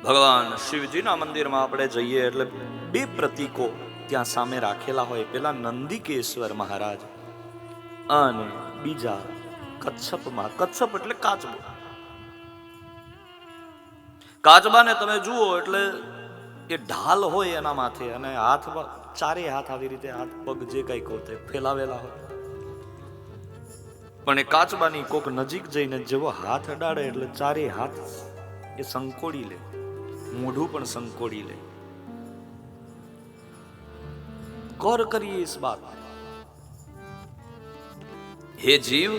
ભગવાન શિવજીના મંદિરમાં આપણે જઈએ એટલે બે પ્રતીકો ત્યાં સામે રાખેલા હોય. પેલા નંદિકેશ્વર મહારાજ અને બીજા કચ્છપમાં. કચ્છપ એટલે કાચબો. કાચબાને તમે જુઓ એટલે એ ઢાલ હોય એના માથે અને હાથ, ચારે હાથ આવી રીતે હાથ પગ જે કઈ કહો તે ફેલાવેલા હોય. પણ એ કાચબાની કોક નજીક જઈને જેવો હાથ અડાડે એટલે ચારે હાથ એ સંકોડી લે, મોઢું પણ સંકોડી લે. ગૌર કરીએ इस बात. હે જીવ,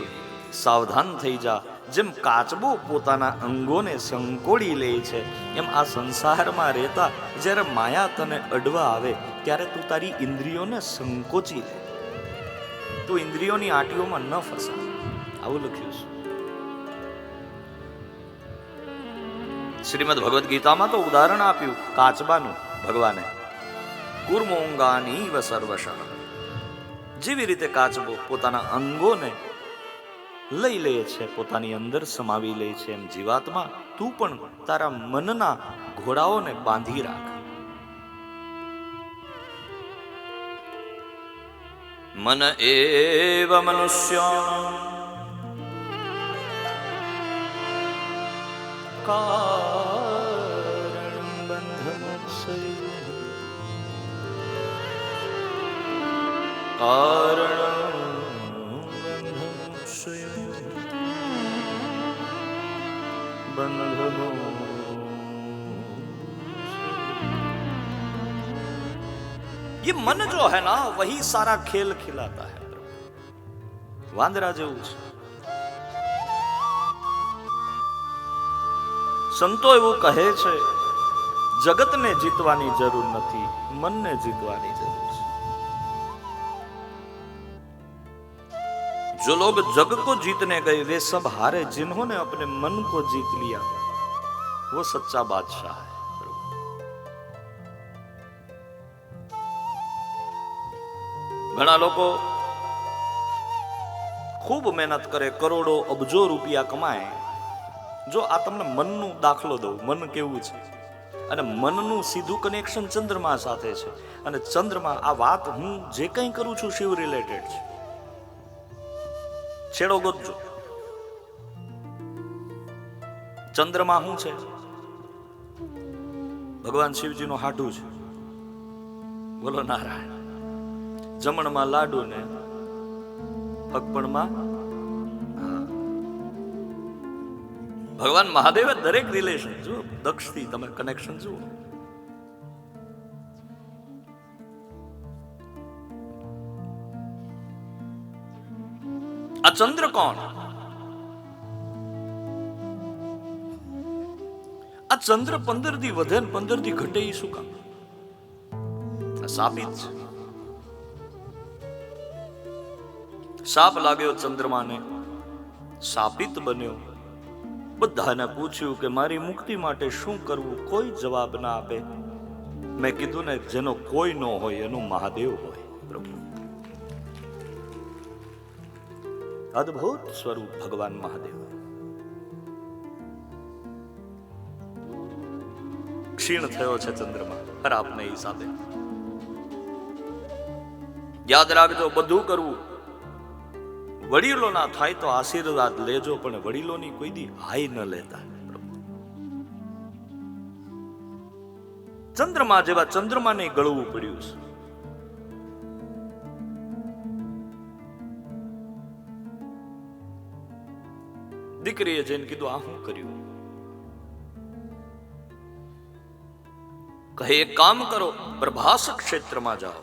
સાવધાન થઈ જા. જેમ કાચબો પોતાના અંગોને સંકોડી લે છે, એમ આ સંસારમાં રહેતા જ્યારે માયા તને અડવા આવે ત્યારે તું તારી ઇન્દ્રિયોને સંકોચી લે. તું ઇન્દ્રિયોની આટીઓમાં ન ફસા. આવું લખ્યું છે શ્રીમદ ભગવદ્ ગીતામાં. તો ઉદાહરણ આપ્યું કાચબાનું ભગવાને. કુર્મોંગાનીવ સર્વશ. જેવી રીતે કાચબો પોતાના અંગોને લઈ લે છે, પોતાની અંદર સમાવી લે છે, એમ જીવાત્મા તું પણ તારા મનના ઘોડાઓને બાંધી રાખ. મન એવ મનુષ્ય કારણ બંધમોક્ષય બંધમો. ये मन जो है ना वही सारा खेल खिलाता है. વાંદરા જેવું છે. સંતો એવું કહે છે જગતને જીતવાની જરૂર નથી, મનને જીતવાની જરૂર છે. जो लोग जग को जीतने गए वे सब हारे, जिन्होंने अपने मन को जीत लिया वो सच्चा बादशाह है. ઘણા લોકો ખૂબ મહેનત કરે, કરોડો અબજો રૂપિયા કમાય. જો આ તમને મનનું દાખલો દઉં, મન કેવું છે અને મનનું સીધું કનેક્શન ચંદ્રમા સાથે છે. અને ચંદ્રમા, આ વાત હું જે કંઈ કરું છું શિવ રિલેટેડ છે. છેડો ગોતજો. ચંદ્રમા શું છે? ભગવાન શિવજીનું હાડું છે. બોલો નારાયણ. જમણમાં લાડુ ને પગપણમાં ભગવાન મહાદેવે દરેક રિલેશન જુઓ. દક્ષથી તમે કનેક્શન જુઓ. આ ચંદ્ર કોણ? આ ચંદ્ર 15 દી વધે ને 15 દી ઘટે એ શું કામ? સાપિત છે. સાપ લાગ્યો ચંદ્રમાને, સાપિત બન્યો. બધાને પૂછ્યું કે મારી મુક્તિ માટે શું કરવું? કોઈ જવાબ ના આપે. મેં કીધું ને, જેનો કોઈ ન હોય એનો મહાદેવ હોય. પ્રભુ અદ્ભુત સ્વરૂપ ભગવાન મહાદેવ. ક્ષીણ થયો છે ચંદ્રમા ખરાબને હિસાબે. યાદ રાખજો, બધું કરવું. વડીલો ના થાય તો આશીર્વાદ લેજો, પણ વડીલોની કોઈ દી હાઈ ન લેતા. ચંદ્રમા જેવા ચંદ્રમાને ગળવું પડ્યું છે. દીકરીએ જઈને કીધું આ શું કર્યું? કહે એક કામ કરો, પ્રભાસ ક્ષેત્રમાં જાઓ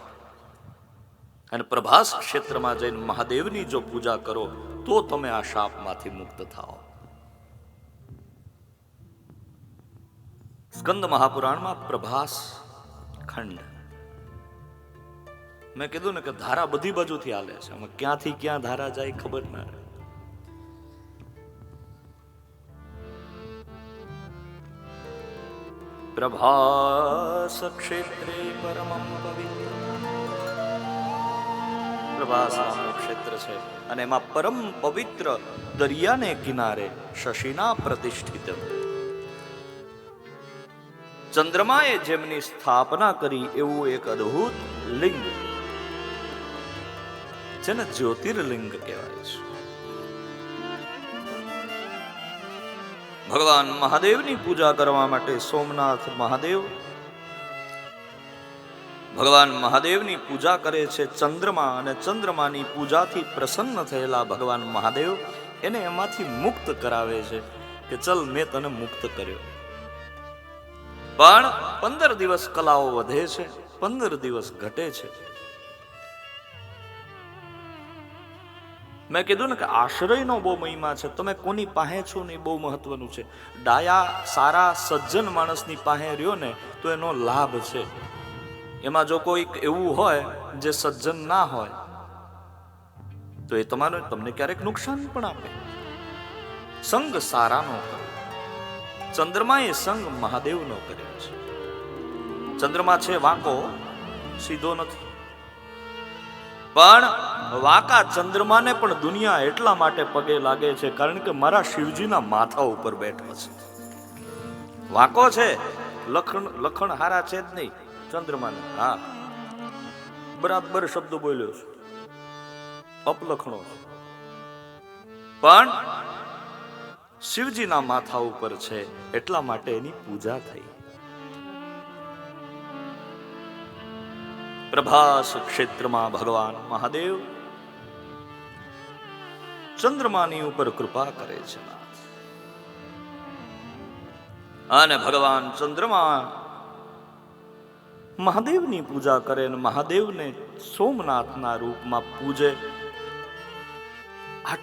અને પ્રભાસ ક્ષેત્રમાં જઈને મહાદેવની જો પૂજા કરો તો તમે આ શાપમાંથી મુક્ત થાઓ. સ્કંદ મહાપુરાણમાં પ્રભાસ ખંડ. મેં કીધું ને કે ધારા બધી બાજુથી હાલે છે, આમાં ક્યાંથી ક્યાં ધારા જાય ખબર ના રહે. પ્રભાસ ક્ષેત્રે પરમં પવિત્ર. પ્રભાસ નામનું ક્ષેત્ર છે અને એમાં પરમ પવિત્ર દરિયાને કિનારે શશીના પ્રતિષ્ઠિત ચંદ્રમાએ જેમની સ્થાપના કરી એવું એક અદ્ભુત લિંગ, જેને જ્યોતિર્લિંગ કહેવાય છે. ભગવાન મહાદેવની પૂજા કરવા માટે સોમનાથ મહાદેવ ભગવાન મહાદેવની પૂજા કરે છે ચંદ્રમા, અને ચંદ્રમાની પૂજાથી પ્રસન્ન થયેલા ભગવાન મહાદેવ એને એમાંથી મુક્ત કરાવે છે કે ચલ મેં તને મુક્ત કર્યો. પણ 15 દિવસ કલાઓ વધે છે, 15 દિવસ ઘટે છે. મેં કીધું ને કે આશ્રયનો બહુ મહિમા છે. તમે કોની પાસે છો ને એ બહુ મહત્વનું છે. ડાયા સારા સજ્જન માણસની પાસે રહ્યો ને તો એનો લાભ છે. એમાં જો કોઈક એવું હોય જે સજ્જન ના હોય તો એ તમને ક્યારેક નુકસાન પણ આપે. સંગ સારાનો કરો. ચંદ્રમાએ સંગ મહાદેવનો કર્યો છે. ચંદ્રમા છે વાંકો, સીધો નથી. પણ વાંકા ચંદ્રમાને પણ દુનિયા એટલા માટે પગે લાગે છે કારણ કે મારા શિવજીના માથા ઉપર બેઠો છે. વાંકો છે, લખણ હારા છે જ નહીં ચંદ્રમાને. હા, બરાબર શબ્દો બોલ્યો છે, અપલખણો છે, પણ શિવજીના માથા ઉપર છે એટલા માટે એની પૂજા થઈ. પ્રભાસ ક્ષેત્રમાં ભગવાન મહાદેવ ચંદ્રમાની ઉપર કૃપા કરે છે. અને ભગવાન ચંદ્રમા મહાદેવની પૂજા કરે અને મહાદેવને સોમનાથના રૂપમાં પૂજે.